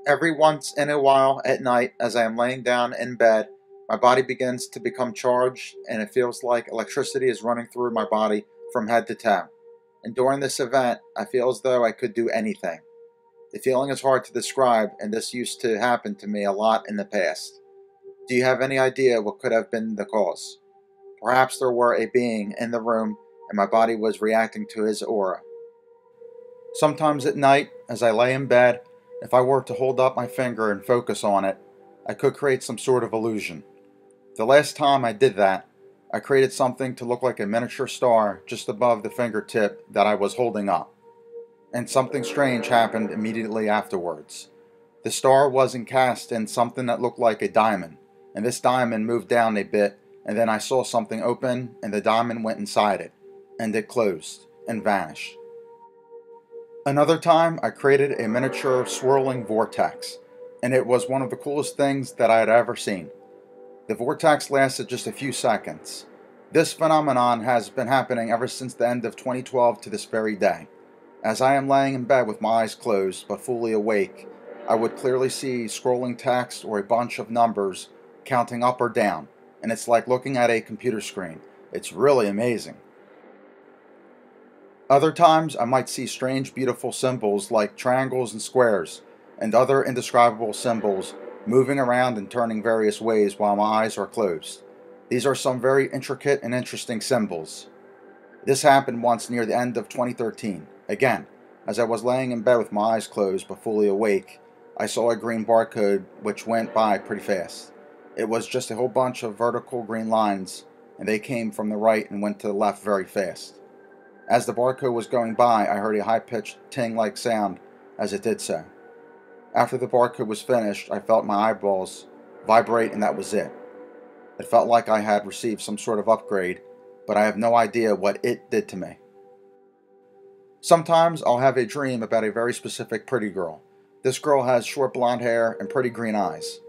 Every once in a while at night, as I am laying down in bed, my body begins to become charged and it feels like electricity is running through my body from head to toe. And during this event, I feel as though I could do anything. The feeling is hard to describe, and this used to happen to me a lot in the past. Do you have any idea what could have been the cause? Perhaps there were a being in the room and my body was reacting to his aura. Sometimes at night, as I lay in bed, if I were to hold up my finger and focus on it, I could create some sort of illusion. The last time I did that, I created something to look like a miniature star just above the fingertip that I was holding up. And something strange happened immediately afterwards. The star was encased in something that looked like a diamond, and this diamond moved down a bit, and then I saw something open, and the diamond went inside it, and it closed and vanished. Another time, I created a miniature swirling vortex, and it was one of the coolest things that I had ever seen. The vortex lasted just a few seconds. This phenomenon has been happening ever since the end of 2012 to this very day. As I am laying in bed with my eyes closed but fully awake, I would clearly see scrolling text or a bunch of numbers counting up or down, and it's like looking at a computer screen. It's really amazing. Other times, I might see strange, beautiful symbols like triangles and squares, and other indescribable symbols moving around and turning various ways while my eyes are closed. These are some very intricate and interesting symbols. This happened once near the end of 2013. Again, as I was laying in bed with my eyes closed but fully awake, I saw a green barcode which went by pretty fast. It was just a whole bunch of vertical green lines, and they came from the right and went to the left very fast. As the barcode was going by, I heard a high-pitched ting-like sound as it did so. After the barcode was finished, I felt my eyeballs vibrate, and that was it. It felt like I had received some sort of upgrade, but I have no idea what it did to me. Sometimes I'll have a dream about a very specific pretty girl. This girl has short blonde hair and pretty green eyes.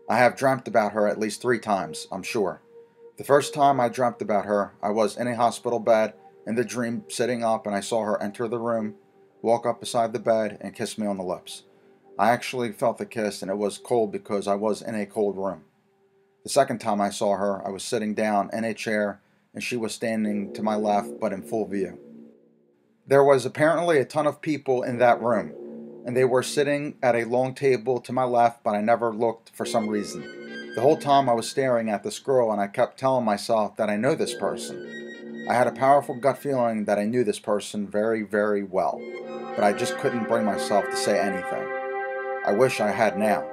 I have dreamt about her at least 3 times, I'm sure. The first time I dreamt about her, I was in a hospital bed, in the dream sitting up, and I saw her enter the room, walk up beside the bed, and kiss me on the lips. I actually felt the kiss, and it was cold because I was in a cold room. The second time I saw her, I was sitting down in a chair, and she was standing to my left, but in full view. There was apparently a ton of people in that room, and they were sitting at a long table to my left, but I never looked for some reason. The whole time I was staring at this girl, and I kept telling myself that I know this person. I had a powerful gut feeling that I knew this person very, very well, but I just couldn't bring myself to say anything. I wish I had now.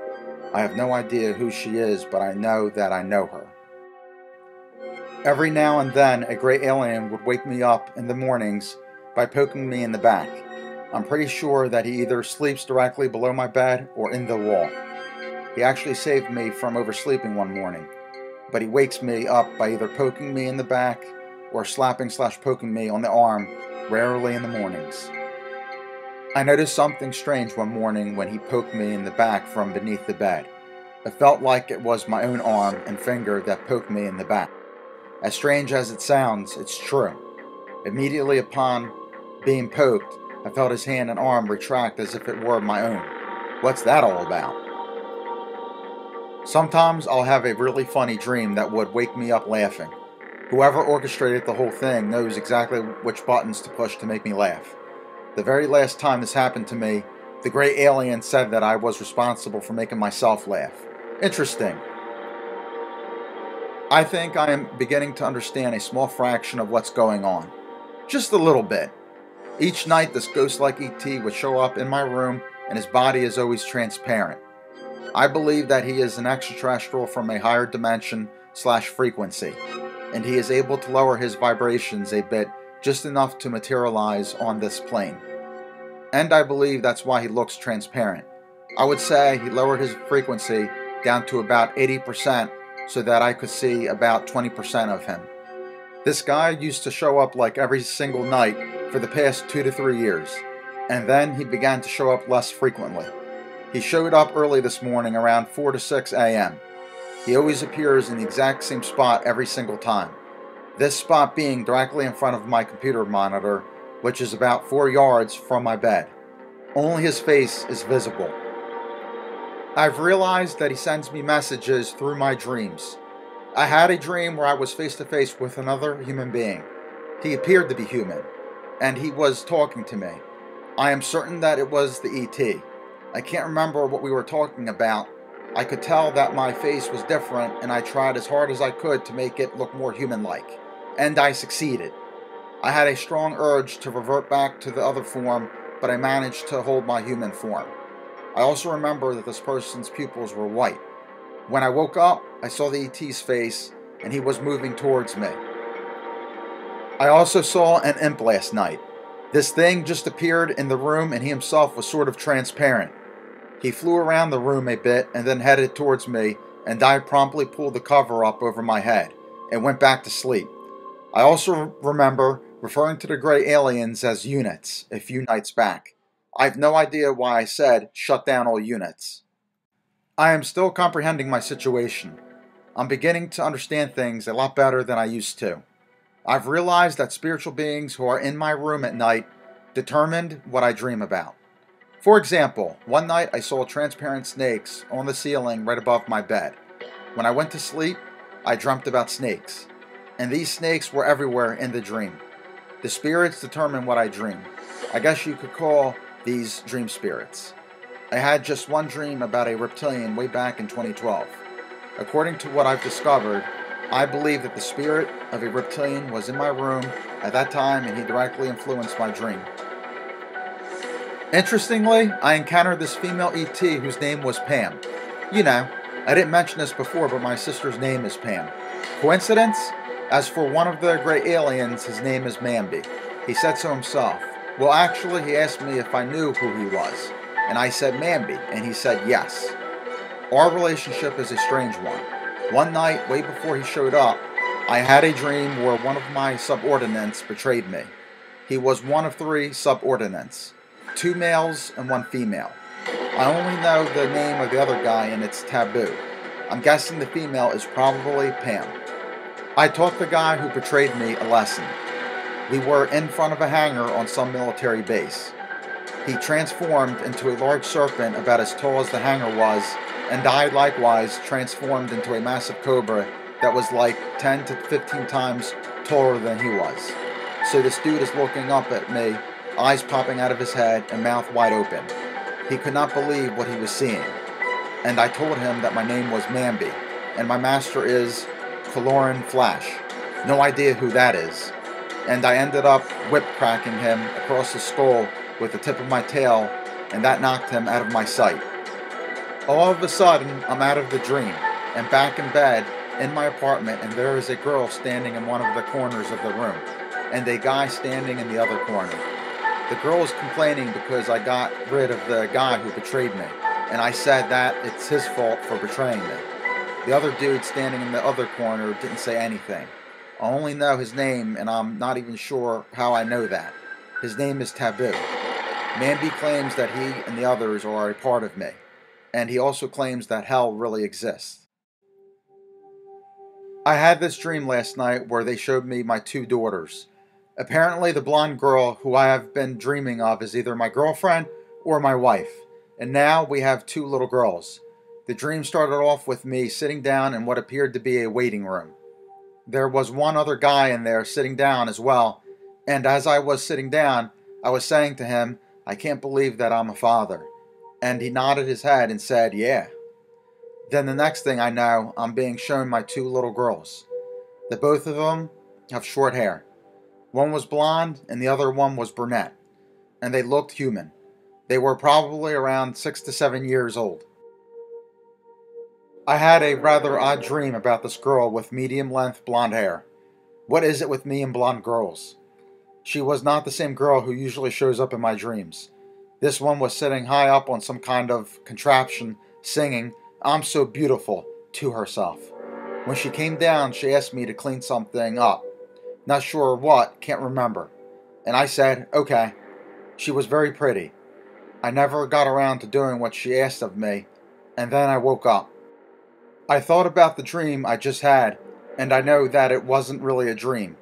I have no idea who she is, but I know that I know her. Every now and then, a gray alien would wake me up in the mornings by poking me in the back. I'm pretty sure that he either sleeps directly below my bed or in the wall. He actually saved me from oversleeping one morning, but he wakes me up by either poking me in the back or slapping/poking me on the arm, rarely in the mornings. I noticed something strange one morning when he poked me in the back from beneath the bed. It felt like it was my own arm and finger that poked me in the back. As strange as it sounds, it's true. Immediately upon being poked, I felt his hand and arm retract as if it were my own. What's that all about? Sometimes I'll have a really funny dream that would wake me up laughing. Whoever orchestrated the whole thing knows exactly which buttons to push to make me laugh. The very last time this happened to me, the great alien said that I was responsible for making myself laugh. Interesting. I think I am beginning to understand a small fraction of what's going on. Just a little bit. Each night this ghost-like ET would show up in my room and his body is always transparent. I believe that he is an extraterrestrial from a higher dimension/frequency, and he is able to lower his vibrations a bit, just enough to materialize on this plane. And I believe that's why he looks transparent. I would say he lowered his frequency down to about 80% so that I could see about 20% of him. This guy used to show up like every single night for the past 2 to 3 years, and then he began to show up less frequently. He showed up early this morning around 4 to 6 a.m. He always appears in the exact same spot every single time. This spot being directly in front of my computer monitor, which is about 4 yards from my bed. Only his face is visible. I've realized that he sends me messages through my dreams. I had a dream where I was face to face with another human being. He appeared to be human, and he was talking to me. I am certain that it was the ET. I can't remember what we were talking about. I could tell that my face was different, and I tried as hard as I could to make it look more human-like. And I succeeded. I had a strong urge to revert back to the other form, but I managed to hold my human form. I also remember that this person's pupils were white. When I woke up, I saw the ET's face, and he was moving towards me. I also saw an imp last night. This thing just appeared in the room, and he himself was sort of transparent. He flew around the room a bit and then headed towards me, and I promptly pulled the cover up over my head and went back to sleep. I also remember referring to the gray aliens as units a few nights back. I have no idea why I said, shut down all units. I am still comprehending my situation. I'm beginning to understand things a lot better than I used to. I've realized that spiritual beings who are in my room at night determined what I dream about. For example, one night I saw transparent snakes on the ceiling right above my bed. When I went to sleep, I dreamt about snakes. And these snakes were everywhere in the dream. The spirits determine what I dream. I guess you could call these dream spirits. I had just one dream about a reptilian way back in 2012. According to what I've discovered, I believe that the spirit of a reptilian was in my room at that time and he directly influenced my dream. Interestingly, I encountered this female ET whose name was Pam. You know, I didn't mention this before, but my sister's name is Pam. Coincidence? As for one of the gray aliens, his name is Mamby. He said so himself. Well, actually, he asked me if I knew who he was. And I said Mamby, and he said yes. Our relationship is a strange one. One night, way before he showed up, I had a dream where one of my subordinates betrayed me. He was one of 3 subordinates, 2 males and 1 female. I only know the name of the other guy and it's taboo. I'm guessing the female is probably Pam. I taught the guy who betrayed me a lesson. We were in front of a hangar on some military base. He transformed into a large serpent about as tall as the hangar was, and I likewise transformed into a massive cobra that was like 10 to 15 times taller than he was. So this dude is looking up at me, eyes popping out of his head and mouth wide open. He could not believe what he was seeing. And I told him that my name was Mamby, and my master is Caloran Flash. No idea who that is. And I ended up whip cracking him across the skull with the tip of my tail, and that knocked him out of my sight. All of a sudden, I'm out of the dream, and back in bed, in my apartment, and there is a girl standing in one of the corners of the room, and a guy standing in the other corner. The girl is complaining because I got rid of the guy who betrayed me, and I said that it's his fault for betraying me. The other dude standing in the other corner didn't say anything. I only know his name, and I'm not even sure how I know that. His name is Taboo. Mamby claims that he and the others are a part of me, and he also claims that hell really exists. I had this dream last night where they showed me my 2 daughters. Apparently the blonde girl who I have been dreaming of is either my girlfriend or my wife, and now we have 2 little girls. The dream started off with me sitting down in what appeared to be a waiting room. There was one other guy in there sitting down as well, and as I was sitting down, I was saying to him, I can't believe that I'm a father. And he nodded his head and said, yeah. Then the next thing I know, I'm being shown my 2 little girls. The both of them have short hair. One was blonde and the other one was brunette. And they looked human. They were probably around 6 to 7 years old. I had a rather odd dream about this girl with medium-length blonde hair. What is it with me and blonde girls? She was not the same girl who usually shows up in my dreams. This one was sitting high up on some kind of contraption, singing, I'm so beautiful, to herself. When she came down, she asked me to clean something up. Not sure what, can't remember. And I said, okay. She was very pretty. I never got around to doing what she asked of me, and then I woke up. I thought about the dream I just had, and I know that it wasn't really a dream.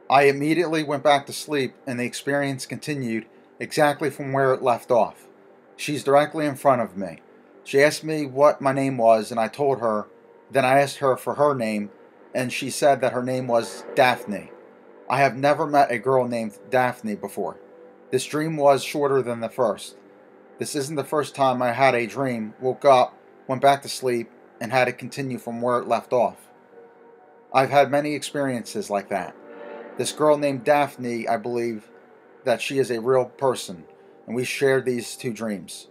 I immediately went back to sleep, and the experience continued exactly from where it left off. She's directly in front of me. She asked me what my name was, and I told her. Then I asked her for her name, and she said that her name was Daphne. I have never met a girl named Daphne before. This dream was shorter than the first. This isn't the first time I had a dream, woke up, went back to sleep, and had it continue from where it left off. I've had many experiences like that. This girl named Daphne, I believe that she is a real person, and we shared these two dreams.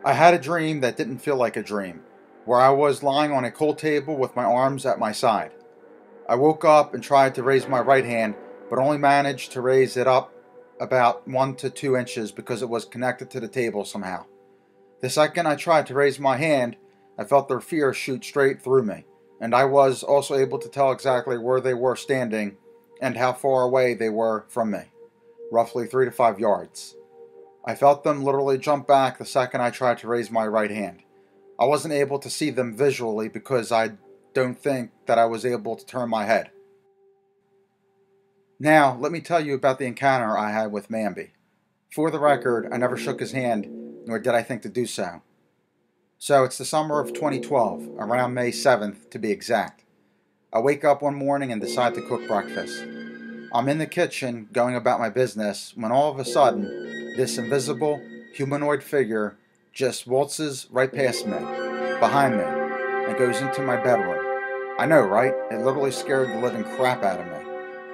I had a dream that didn't feel like a dream, where I was lying on a cold table with my arms at my side. I woke up and tried to raise my right hand, but only managed to raise it up about 1 to 2 inches because it was connected to the table somehow. The second I tried to raise my hand, I felt their fear shoot straight through me, and I was also able to tell exactly where they were standing and how far away they were from me, roughly 3 to 5 yards. I felt them literally jump back the second I tried to raise my right hand. I wasn't able to see them visually because I don't think that I was able to turn my head. Now, let me tell you about the encounter I had with Mamby. For the record, I never shook his hand, nor did I think to do so. So it's the summer of 2012, around May 7th to be exact. I wake up one morning and decide to cook breakfast. I'm in the kitchen, going about my business, when all of a sudden, this invisible, humanoid figure just waltzes right past me, behind me, and goes into my bedroom. I know, right? It literally scared the living crap out of me.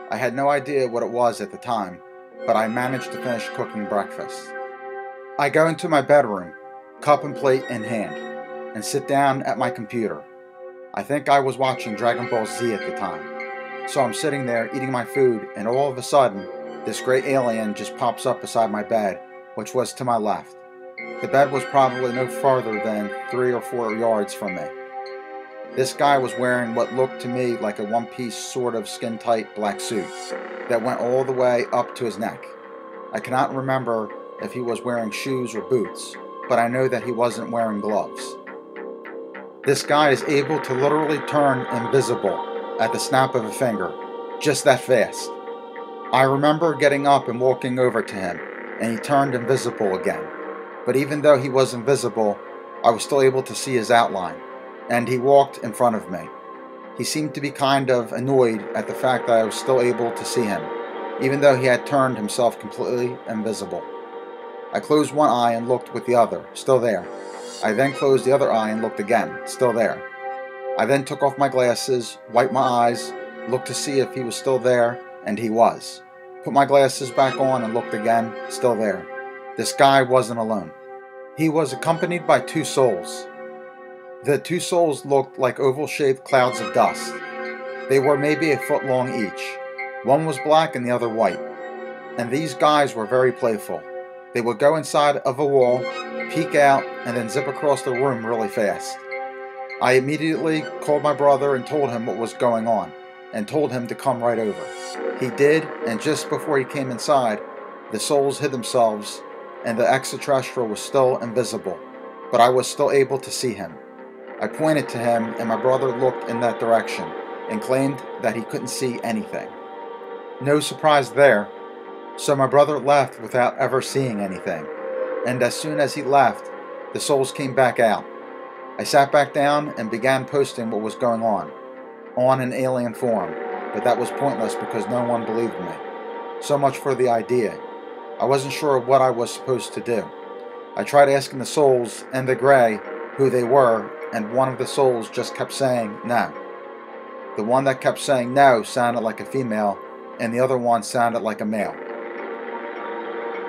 I had no idea what it was at the time, but I managed to finish cooking breakfast. I go into my bedroom, cup and plate in hand, and sit down at my computer. I think I was watching Dragon Ball Z at the time. So I'm sitting there eating my food, and all of a sudden, this great alien just pops up beside my bed, which was to my left. The bed was probably no farther than 3 or 4 yards from me. This guy was wearing what looked to me like a one-piece sort of skin-tight black suit that went all the way up to his neck. I cannot remember if he was wearing shoes or boots, but I know that he wasn't wearing gloves. This guy is able to literally turn invisible at the snap of a finger, just that fast. I remember getting up and walking over to him, and he turned invisible again. But even though he was invisible, I was still able to see his outline, and he walked in front of me. He seemed to be kind of annoyed at the fact that I was still able to see him, even though he had turned himself completely invisible. I closed one eye and looked with the other, still there. I then closed the other eye and looked again, still there. I then took off my glasses, wiped my eyes, looked to see if he was still there, and he was. Put my glasses back on and looked again, still there. This guy wasn't alone. He was accompanied by 2 souls. The 2 souls looked like oval-shaped clouds of dust. They were maybe a foot long each. One was black and the other white. And these guys were very playful. They would go inside of a wall, peek out, and then zip across the room really fast. I immediately called my brother and told him what was going on, and told him to come right over. He did, and just before he came inside, the souls hid themselves, and the extraterrestrial was still invisible, but I was still able to see him. I pointed to him, and my brother looked in that direction, and claimed that he couldn't see anything. No surprise there, so my brother left without ever seeing anything, and as soon as he left, the souls came back out. I sat back down and began posting what was going on an alien forum, but that was pointless because no one believed me. So much for the idea. I wasn't sure what I was supposed to do. I tried asking the souls and the gray who they were, and one of the souls just kept saying no. The one that kept saying no sounded like a female, and the other one sounded like a male.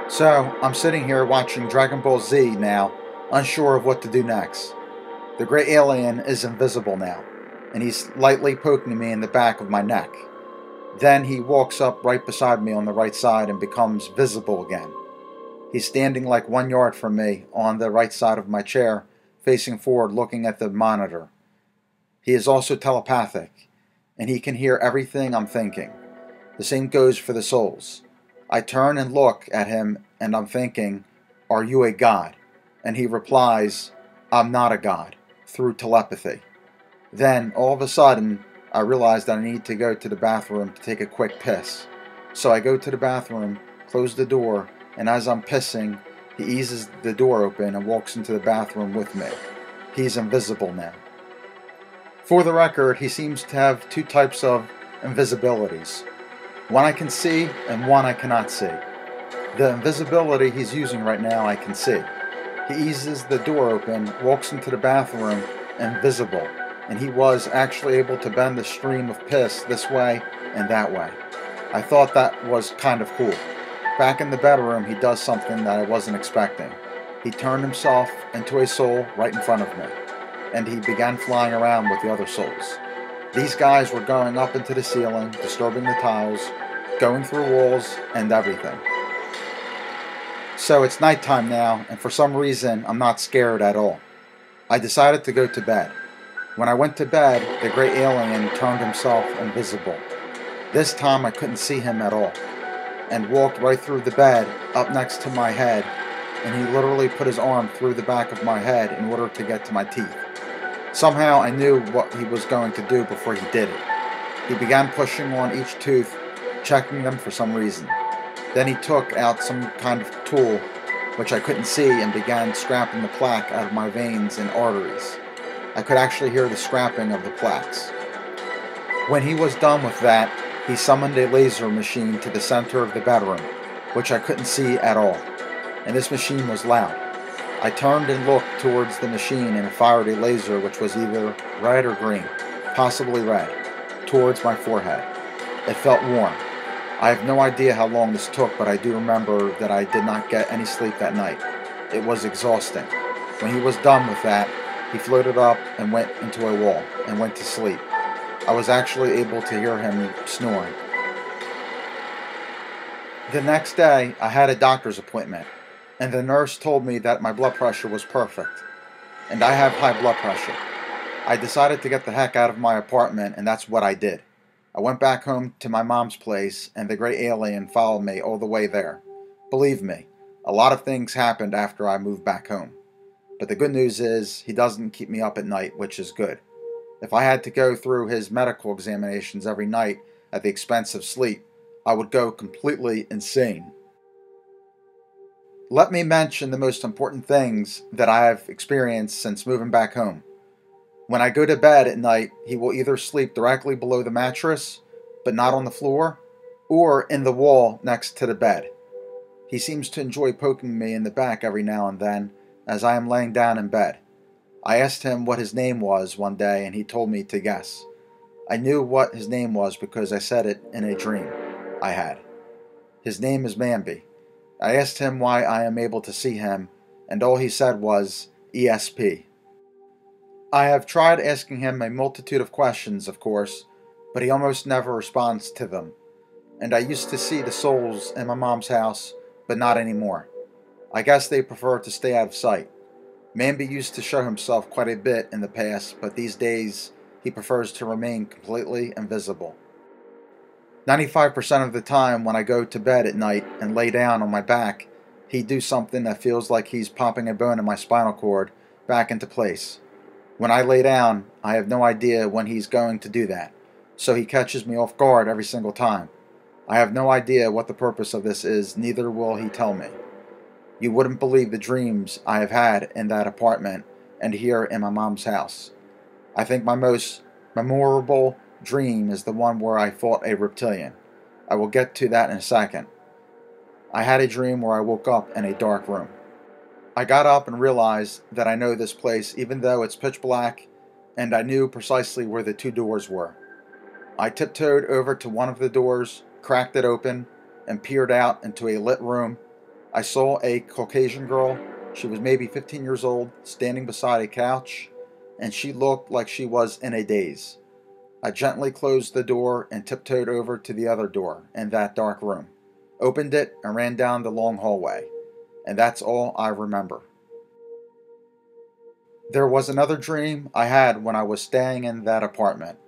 So, I'm sitting here watching Dragon Ball Z now, unsure of what to do next. The gray alien is invisible now, and he's lightly poking me in the back of my neck. Then he walks up right beside me on the right side and becomes visible again. He's standing like 1 yard from me on the right side of my chair, facing forward looking at the monitor. He is also telepathic, and he can hear everything I'm thinking. The same goes for the souls. I turn and look at him, and I'm thinking, "Are you a god?" And he replies, "I'm not a god," through telepathy. Then, all of a sudden, I realize that I need to go to the bathroom to take a quick piss. So I go to the bathroom, close the door, and as I'm pissing, He eases the door open and walks into the bathroom with me. He's invisible now. For the record, he seems to have two types of invisibilities. One I can see and one I cannot see. The invisibility he's using right now I can see. He eases the door open, walks into the bathroom, invisible, and he was actually able to bend the stream of piss this way and that way. I thought that was kind of cool. Back in the bedroom, he does something that I wasn't expecting. He turned himself into a soul right in front of me, and he began flying around with the other souls. These guys were going up into the ceiling, disturbing the tiles, going through walls, and everything. So it's nighttime now, and for some reason, I'm not scared at all. I decided to go to bed. When I went to bed, the great alien turned himself invisible. This time I couldn't see him at all, and walked right through the bed, up next to my head, and he literally put his arm through the back of my head in order to get to my teeth. Somehow I knew what he was going to do before he did it. He began pushing on each tooth, checking them for some reason. Then he took out some kind of tool, which I couldn't see, and began scraping the plaque out of my veins and arteries. I could actually hear the scrapping of the plaques. When he was done with that, he summoned a laser machine to the center of the bedroom, which I couldn't see at all, and this machine was loud. I turned and looked towards the machine and it fired a laser which was either red or green, possibly red, towards my forehead. It felt warm. I have no idea how long this took, but I do remember that I did not get any sleep that night. It was exhausting. When he was done with that, he floated up and went into a wall and went to sleep. I was actually able to hear him snoring. The next day, I had a doctor's appointment, and the nurse told me that my blood pressure was perfect, and I have high blood pressure. I decided to get the heck out of my apartment, and that's what I did. I went back home to my mom's place, and the great alien followed me all the way there. Believe me, a lot of things happened after I moved back home. But the good news is, he doesn't keep me up at night, which is good. If I had to go through his medical examinations every night at the expense of sleep, I would go completely insane. Let me mention the most important things that I have experienced since moving back home. When I go to bed at night, he will either sleep directly below the mattress, but not on the floor, or in the wall next to the bed. He seems to enjoy poking me in the back every now and then as I am laying down in bed. I asked him what his name was one day, and he told me to guess. I knew what his name was because I said it in a dream I had. His name is Mamby. I asked him why I am able to see him, and all he said was ESP. I have tried asking him a multitude of questions, of course, but he almost never responds to them. And I used to see the souls in my mom's house, but not anymore. I guess they prefer to stay out of sight. Mamby used to show himself quite a bit in the past, but these days he prefers to remain completely invisible. 95% of the time when I go to bed at night and lay down on my back, he'd do something that feels like he's popping a bone in my spinal cord back into place. When I lay down, I have no idea when he's going to do that, so he catches me off guard every single time. I have no idea what the purpose of this is, neither will he tell me. You wouldn't believe the dreams I have had in that apartment and here in my mom's house. I think my most memorable dream is the one where I fought a reptilian. I will get to that in a second. I had a dream where I woke up in a dark room. I got up and realized that I know this place even though it's pitch black, and I knew precisely where the two doors were. I tiptoed over to one of the doors, cracked it open, and peered out into a lit room. I saw a Caucasian girl. She was maybe 15 years old, standing beside a couch, and she looked like she was in a daze. I gently closed the door and tiptoed over to the other door in that dark room, opened it, and ran down the long hallway. And that's all I remember. There was another dream I had when I was staying in that apartment.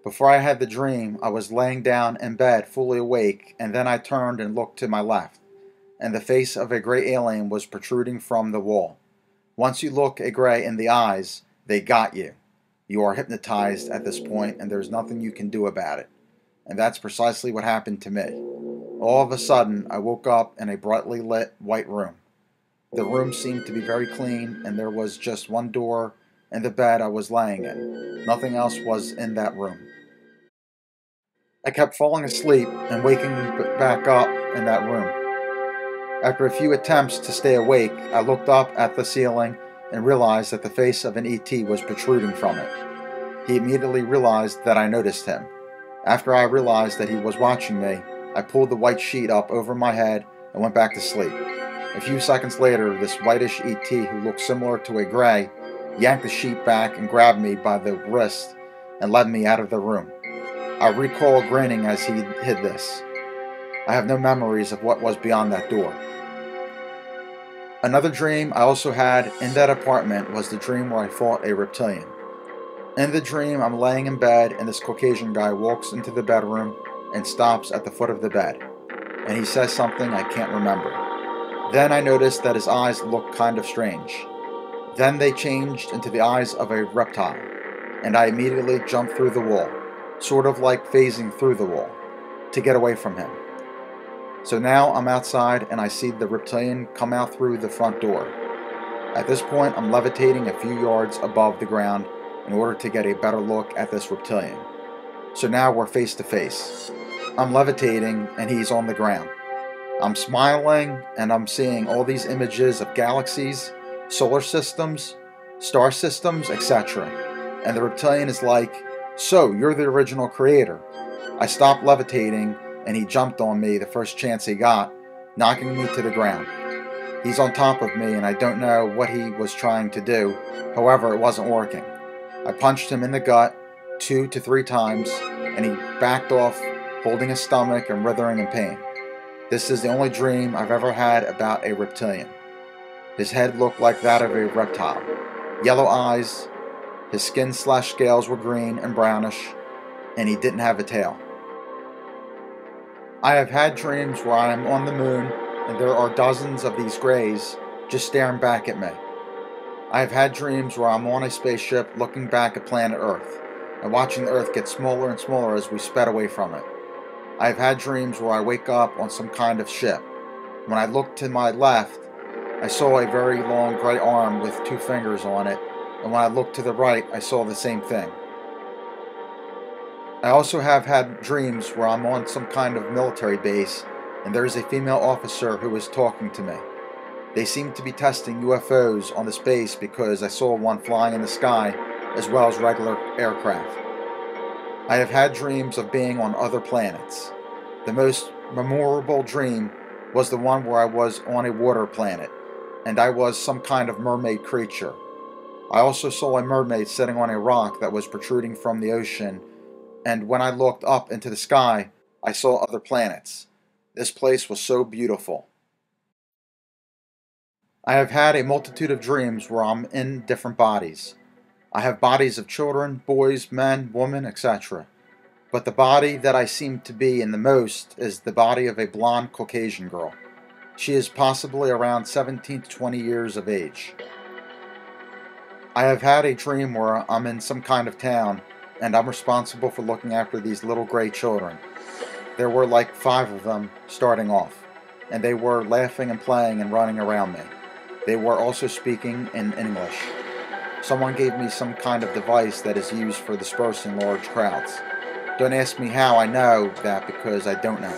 Before I had the dream, I was laying down in bed fully awake, and then I turned and looked to my left, and the face of a gray alien was protruding from the wall. Once you look a gray in the eyes, they got you. You are hypnotized at this point, and there's nothing you can do about it. And that's precisely what happened to me. All of a sudden, I woke up in a brightly lit white room. The room seemed to be very clean, and there was just one door and the bed I was laying in. Nothing else was in that room. I kept falling asleep and waking back up in that room. After a few attempts to stay awake, I looked up at the ceiling and realized that the face of an ET was protruding from it. He immediately realized that I noticed him. After I realized that he was watching me, I pulled the white sheet up over my head and went back to sleep. A few seconds later, this whitish ET, who looked similar to a gray, yanked the sheet back and grabbed me by the wrist and led me out of the room. I recall grinning as he did this. I have no memories of what was beyond that door. Another dream I also had in that apartment was the dream where I fought a reptilian. In the dream, I'm laying in bed and this Caucasian guy walks into the bedroom and stops at the foot of the bed. And he says something I can't remember. Then I noticed that his eyes looked kind of strange. Then they changed into the eyes of a reptile, and I immediately jumped through the wall, sort of like phasing through the wall, to get away from him. So now I'm outside and I see the reptilian come out through the front door. At this point, I'm levitating a few yards above the ground in order to get a better look at this reptilian. So now we're face to face. I'm levitating and he's on the ground. I'm smiling and I'm seeing all these images of galaxies, solar systems, star systems, etc. And the reptilian is like, "So, you're the original creator." I stopped levitating and he jumped on me the first chance he got, knocking me to the ground. He's on top of me and I don't know what he was trying to do, however it wasn't working. I punched him in the gut 2 to 3 times and he backed off, holding his stomach and writhing in pain. This is the only dream I've ever had about a reptilian. His head looked like that of a reptile. Yellow eyes, his skin/scales were green and brownish, and he didn't have a tail. I have had dreams where I am on the moon and there are dozens of these grays just staring back at me. I have had dreams where I'm on a spaceship looking back at planet Earth and watching the Earth get smaller and smaller as we sped away from it. I have had dreams where I wake up on some kind of ship. When I looked to my left, I saw a very long gray arm with 2 fingers on it, and when I looked to the right, I saw the same thing. I also have had dreams where I'm on some kind of military base and there is a female officer who is talking to me. They seem to be testing UFOs on the space because I saw one flying in the sky as well as regular aircraft. I have had dreams of being on other planets. The most memorable dream was the one where I was on a water planet and I was some kind of mermaid creature. I also saw a mermaid sitting on a rock that was protruding from the ocean, and when I looked up into the sky, I saw other planets. This place was so beautiful. I have had a multitude of dreams where I'm in different bodies. I have bodies of children, boys, men, women, etc. But the body that I seem to be in the most is the body of a blonde Caucasian girl. She is possibly around 17 to 20 years of age. I have had a dream where I'm in some kind of town and I'm responsible for looking after these little gray children. There were like 5 of them starting off, and they were laughing and playing and running around me. They were also speaking in English. Someone gave me some kind of device that is used for dispersing large crowds. Don't ask me how I know that because I don't know.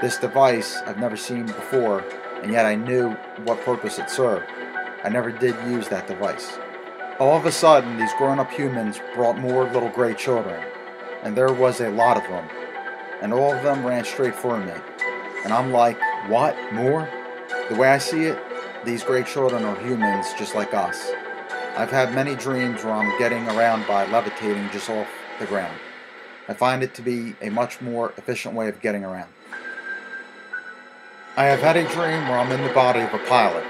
This device I've never seen before, and yet I knew what purpose it served. I never did use that device. All of a sudden, these grown-up humans brought more little gray children, and there was a lot of them, and all of them ran straight for me. And I'm like, what? More? The way I see it, these gray children are humans just like us. I've had many dreams where I'm getting around by levitating just off the ground. I find it to be a much more efficient way of getting around. I have had a dream where I'm in the body of a pilot,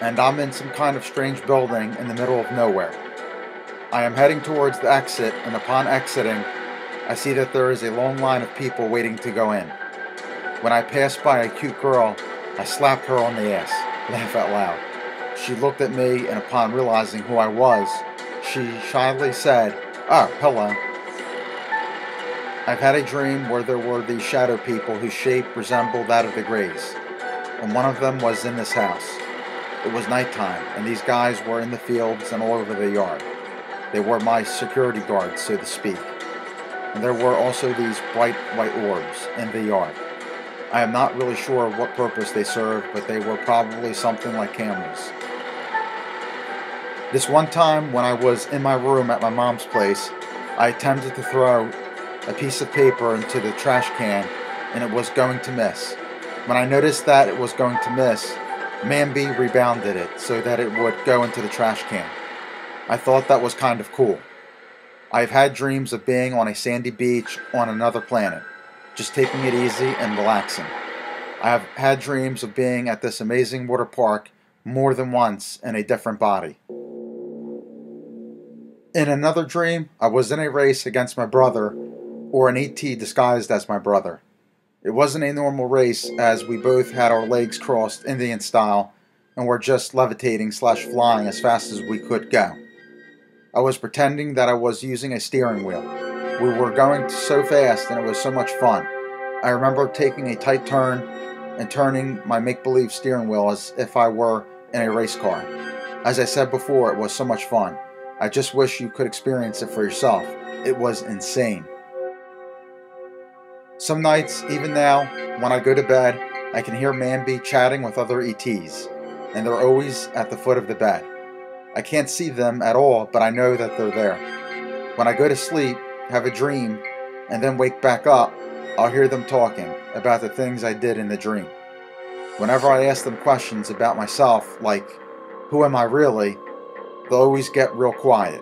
and I'm in some kind of strange building in the middle of nowhere. I am heading towards the exit, and upon exiting, I see that there is a long line of people waiting to go in. When I pass by a cute girl, I slap her on the ass, laugh out loud. She looked at me, and upon realizing who I was, she shyly said, "Oh, hello." I've had a dream where there were these shadow people whose shape resembled that of the Greys, and one of them was in this house. It was nighttime, and these guys were in the fields and all over the yard. They were my security guards, so to speak. And there were also these bright white orbs in the yard. I am not really sure what purpose they served, but they were probably something like cameras. This one time when I was in my room at my mom's place, I attempted to throw a piece of paper into the trash can and it was going to miss. When I noticed that it was going to miss, Mamby rebounded it so that it would go into the trash can. I thought that was kind of cool. I've had dreams of being on a sandy beach on another planet, just taking it easy and relaxing. I have had dreams of being at this amazing water park more than once in a different body. In another dream, I was in a race against my brother, or an ET disguised as my brother. It wasn't a normal race as we both had our legs crossed Indian style and were just levitating/flying as fast as we could go. I was pretending that I was using a steering wheel. We were going so fast and it was so much fun. I remember taking a tight turn and turning my make-believe steering wheel as if I were in a race car. As I said before, it was so much fun. I just wish you could experience it for yourself. It was insane. Some nights, even now, when I go to bed, I can hear Mamby chatting with other ETs, and they're always at the foot of the bed. I can't see them at all, but I know that they're there. When I go to sleep, have a dream, and then wake back up, I'll hear them talking about the things I did in the dream. Whenever I ask them questions about myself, like, who am I really, they'll always get real quiet.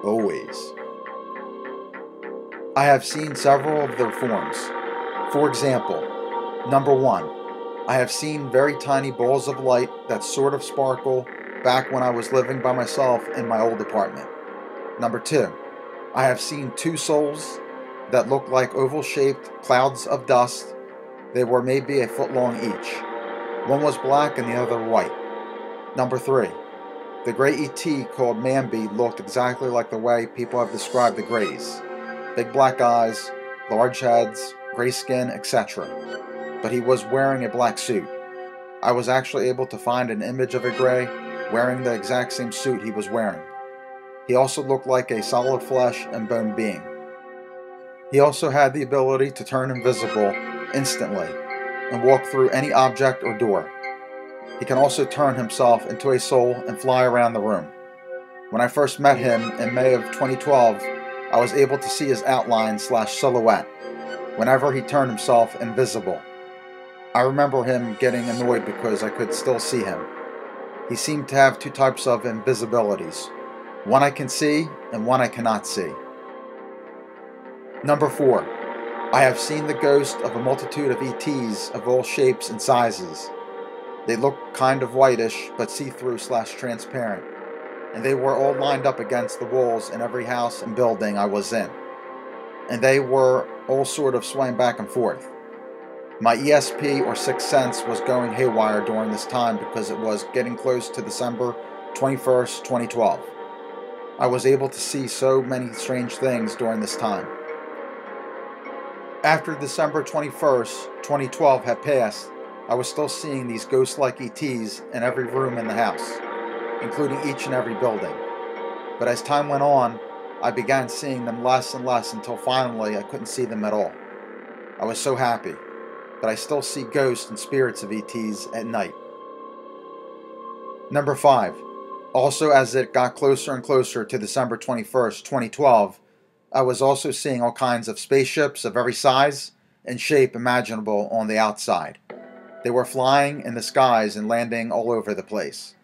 Always. I have seen several of their forms. For example, number 1, I have seen very tiny balls of light that sort of sparkle back when I was living by myself in my old apartment. Number 2, I have seen 2 souls that looked like oval-shaped clouds of dust. They were maybe a foot long each. One was black and the other white. Number 3, the gray ET called Mamby looked exactly like the way people have described the grays. Big black eyes, large heads, gray skin, etc. But he was wearing a black suit. I was actually able to find an image of a gray wearing the exact same suit he was wearing. He also looked like a solid flesh and bone being. He also had the ability to turn invisible instantly and walk through any object or door. He can also turn himself into a soul and fly around the room. When I first met him in May of 2012, I was able to see his outline/silhouette whenever he turned himself invisible. I remember him getting annoyed because I could still see him. He seemed to have 2 types of invisibilities. One I can see and one I cannot see. Number 4. I have seen the ghost of a multitude of ETs of all shapes and sizes. They look kind of whitish but see-through/transparent, and they were all lined up against the walls in every house and building I was in. And they were all sort of swaying back and forth. My ESP or Sixth Sense was going haywire during this time because it was getting close to December 21st, 2012. I was able to see so many strange things during this time. After December 21st, 2012 had passed, I was still seeing these ghost-like ETs in every room in the house, including each and every building. But as time went on, I began seeing them less and less until finally I couldn't see them at all. I was so happy, but I still see ghosts and spirits of ETs at night. Number 5. Also, as it got closer and closer to December 21st, 2012, I was also seeing all kinds of spaceships of every size and shape imaginable on the outside. They were flying in the skies and landing all over the place.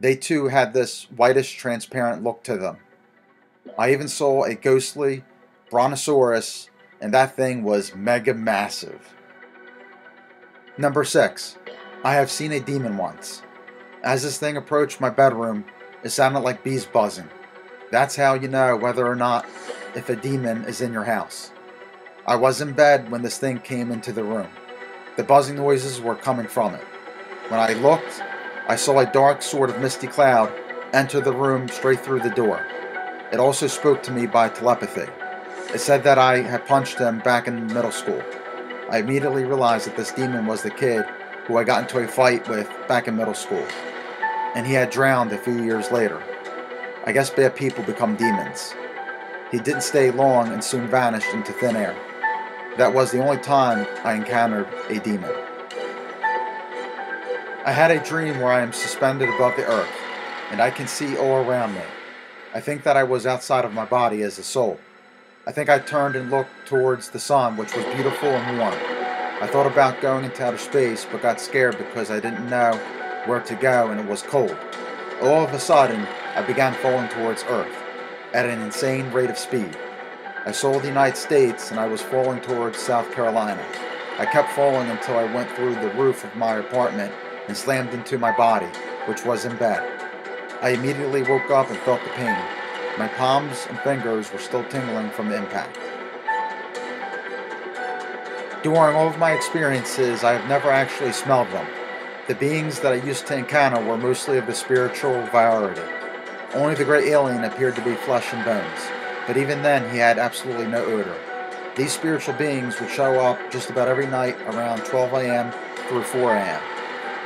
They too had this whitish transparent look to them. I even saw a ghostly brontosaurus, and that thing was mega massive. Number 6. I have seen a demon once. As this thing approached my bedroom, it sounded like bees buzzing. That's how you know whether or not if a demon is in your house. I was in bed when this thing came into the room. The buzzing noises were coming from it. When I looked, I saw a dark sort of misty cloud enter the room straight through the door. It also spoke to me by telepathy. It said that I had punched him back in middle school. I immediately realized that this demon was the kid who I got into a fight with back in middle school. and he had drowned a few years later. I guess bad people become demons. He didn't stay long and soon vanished into thin air. That was the only time I encountered a demon. I had a dream where I am suspended above the earth, and I can see all around me. I think that I was outside of my body as a soul. I think I turned and looked towards the sun, which was beautiful and warm. I thought about going into outer space, but got scared because I didn't know where to go and it was cold. All of a sudden, I began falling towards Earth at an insane rate of speed. I saw the United States and I was falling towards South Carolina. I kept falling until I went through the roof of my apartment and slammed into my body, which was in bed. I immediately woke up and felt the pain. My palms and fingers were still tingling from the impact. During all of my experiences, I have never actually smelled them. The beings that I used to encounter were mostly of the spiritual variety. Only the great alien appeared to be flesh and bones, but even then he had absolutely no odor. These spiritual beings would show up just about every night around 12 a.m. through 4 a.m.,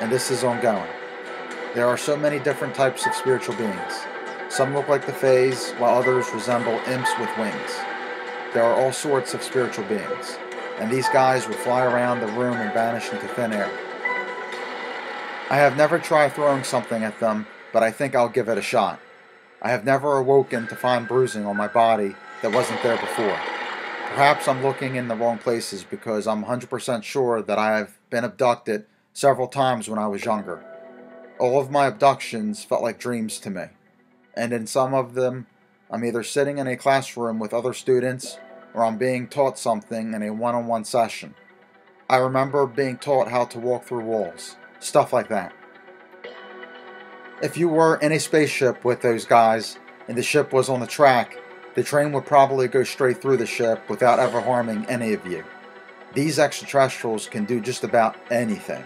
and this is ongoing. There are so many different types of spiritual beings. Some look like the Fays, while others resemble imps with wings. There are all sorts of spiritual beings, and these guys would fly around the room and vanish into thin air. I have never tried throwing something at them, but I think I'll give it a shot. I have never awoken to find bruising on my body that wasn't there before. Perhaps I'm looking in the wrong places because I'm 100% sure that I have been abducted several times when I was younger. All of my abductions felt like dreams to me, and in some of them, I'm either sitting in a classroom with other students or I'm being taught something in a one-on-one session. I remember being taught how to walk through walls, stuff like that. If you were in a spaceship with those guys and the ship was on the track, the train would probably go straight through the ship without ever harming any of you. These extraterrestrials can do just about anything.